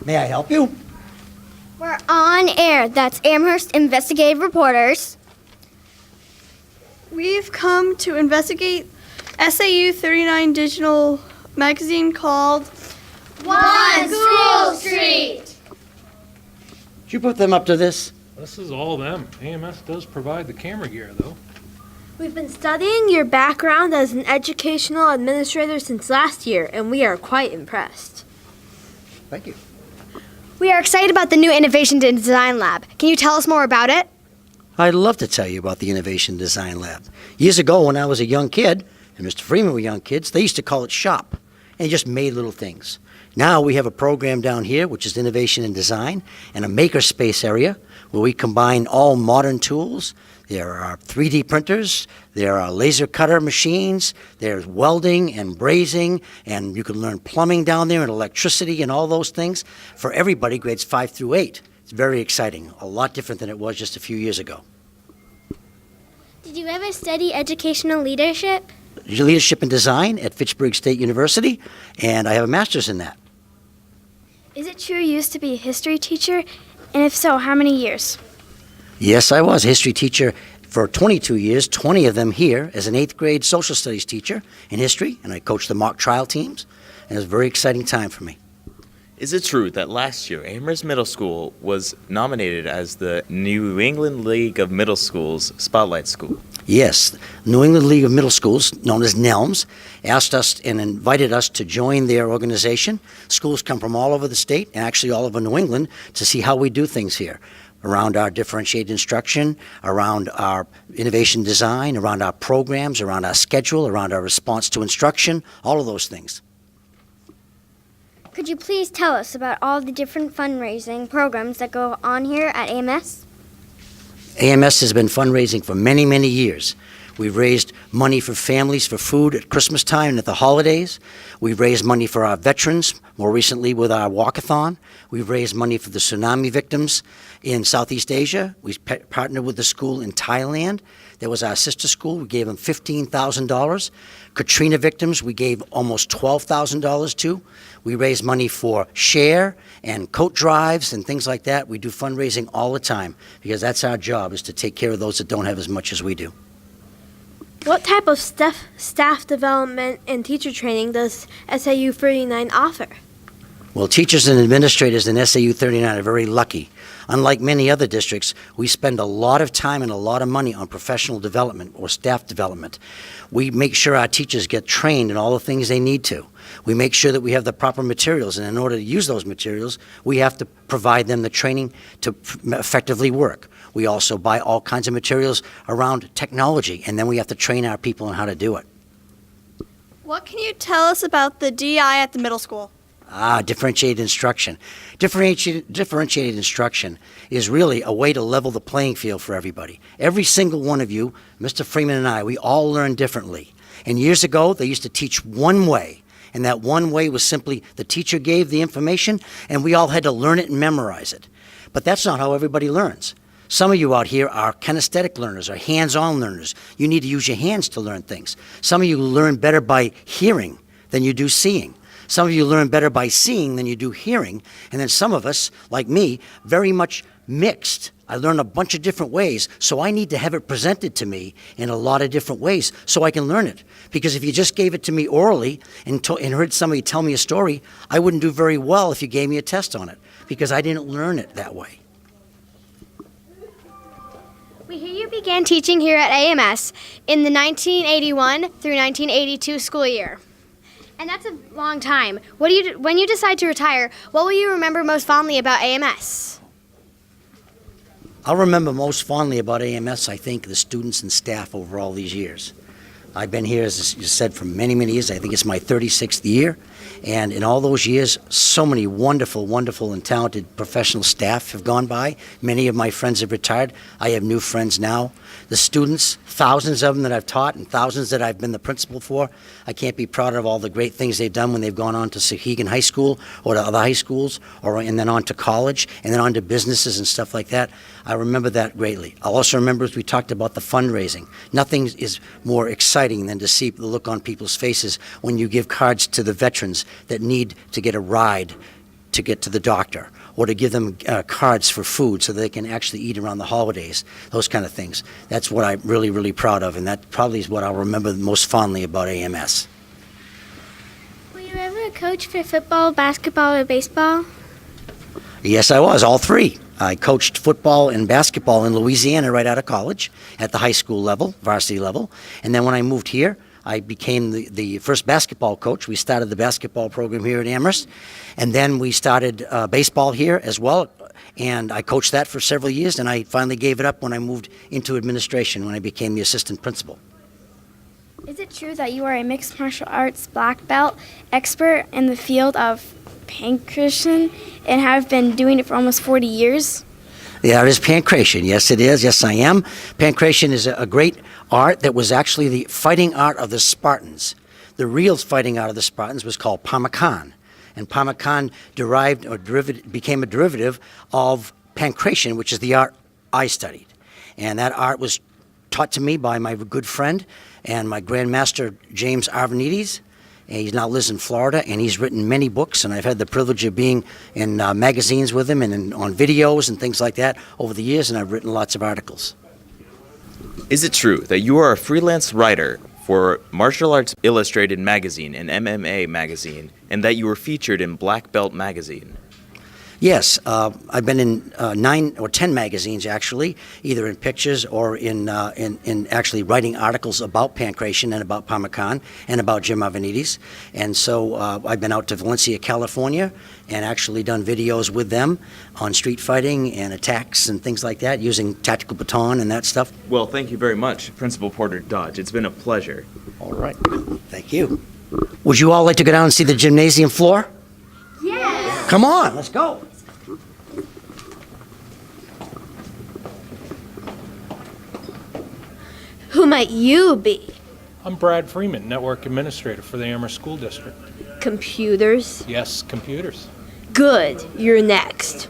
May I help you? We're on air. That's Amherst Investigative Reporters. We've come to investigate SAU 39 digital magazine called One School Street. Did you put them up to this? This is all them. AMS does provide the camera gear, though. We've been studying your background as an educational administrator since last year, and we are quite impressed. Thank you. We are excited about the new Innovation and Design Lab. Can you tell us more about it? I'd love to tell you about the Innovation Design Lab. Years ago, when I was a young kid, and Mr. Freeman were young kids, they used to call it shop, and they just made little things. Now we have a program down here, which is Innovation and Design, and a makerspace area where we combine all modern tools. There are 3D printers, there are laser cutter machines, there's welding and brazing, and you can learn plumbing down there and electricity and all those things for everybody, grades 5 through 8. It's very exciting, a lot different than it was just a few years ago. Did you ever study educational leadership? Leadership and Design at Fitchburg State University, and I have a master's in that. Is it true you used to be a history teacher? And if so, how many years? Yes, I was a history teacher for 22 years, 20 of them here as an 8th grade social studies teacher in history, and I coached the mock trial teams, and it was a very exciting time for me. Is it true that last year Amherst Middle School was nominated as the New England League of Middle Schools Spotlight School? Yes, New England League of Middle Schools, known as NELMS, asked us and invited us to join their organization. Schools come from all over the state and actually all over New England to see how we do things here, around our differentiated instruction, around our innovation design, around our programs, around our schedule, around our response to instruction, all of those things. Could you please tell us about all the different fundraising programs that go on here at AMS? AMS has been fundraising for many, many years. We've raised money for families for food at Christmas time and at the holidays. We've raised money for our veterans, more recently with our walkathon. We've raised money for the tsunami victims in Southeast Asia. We partnered with the school in Thailand. There was our sister school. We gave them $15,000. Katrina victims, we gave almost $12,000 to. We raise money for share and coat drives and things like that. We do fundraising all the time because that's our job, is to take care of those that don't have as much as we do. What type of staff development and teacher training does SAU 39 offer? Well, teachers and administrators in SAU 39 are very lucky. Unlike many other districts, we spend a lot of time and a lot of money on professional development or staff development. We make sure our teachers get trained in all the things they need to. We make sure that we have the proper materials, and in order to use those materials, we have to provide them the training to effectively work. We also buy all kinds of materials around technology, and then we have to train our people on how to do it. What can you tell us about the DI at the middle school? Differentiated instruction. Differentiated instruction is really a way to level the playing field for everybody. Every single one of you, Mr. Freeman and I, we all learn differently. And years ago, they used to teach one way, and that one way was simply the teacher gave the information, and we all had to learn it and memorize it. But that's not how everybody learns. Some of you out here are kinesthetic learners or hands-on learners. You need to use your hands to learn things. Some of you learn better by hearing than you do seeing. Some of you learn better by seeing than you do hearing. And then some of us, like me, very much mixed. I learn a bunch of different ways, so I need to have it presented to me in a lot of different ways so I can learn it. Because if you just gave it to me orally and heard somebody tell me a story, I wouldn't do very well if you gave me a test on it, because I didn't learn it that way. We hear you began teaching here at AMS in the 1981 through 1982 school year. And that's a long time. When you decide to retire, what will you remember most fondly about AMS? I'll remember most fondly about AMS, I think, the students and staff over all these years. I've been here, as you said, for many, many years. I think it's my 36th year. And in all those years, so many wonderful, wonderful and talented professional staff have gone by. Many of my friends have retired. I have new friends now. The students, thousands of them that I've taught and thousands that I've been the principal for, I can't be prouder of all the great things they've done when they've gone on to Sauhegan High School or to other high schools, and then on to college, and then on to businesses and stuff like that. I remember that greatly. I'll also remember, as we talked about, the fundraising. Nothing is more exciting than to see the look on people's faces when you give cards to the veterans that need to get a ride to get to the doctor, or to give them cards for food so they can actually eat around the holidays, those kind of things. That's what I'm really, really proud of, and that probably is what I'll remember most fondly about AMS. Were you ever a coach for football, basketball, or baseball? Yes, I was, all three. I coached football and basketball in Louisiana right out of college at the high school level, varsity level. And then when I moved here, I became the first basketball coach. We started the basketball program here at Amherst. And then we started baseball here as well. And I coached that for several years, and I finally gave it up when I moved into administration, when I became the assistant principal. Is it true that you are a mixed martial arts black belt expert in the field of pancration and have been doing it for almost 40 years? Yeah, it is pancration. Yes, it is. Yes, I am. Pancration is a great art that was actually the fighting art of the Spartans. The real fighting art of the Spartans was called pamakan. And pamakan became a derivative of pancration, which is the art I studied. And that art was taught to me by my good friend and my grandmaster, James Arvanites. And he now lives in Florida, and he's written many books, and I've had the privilege of being in magazines with him and on videos and things like that over the years, and I've written lots of articles. Is it true that you are a freelance writer for Martial Arts Illustrated magazine and MMA magazine, and that you were featured in Black Belt magazine? Yes, I've been in 9 or 10 magazines, actually, either in pictures or in actually writing articles about pancration and about pamakan and about Jim Arvanites. And so I've been out to Valencia, California, and actually done videos with them on street fighting and attacks and things like that, using tactical baton and that stuff. Well, thank you very much, Principal Porter Dodge. It's been a pleasure. All right. Thank you. Would you all like to go down and see the gymnasium floor? Yes. Come on, let's go. Who might you be? I'm Brad Freeman, Network Administrator for the Amherst School District. Computers? Yes, computers. Good. You're next.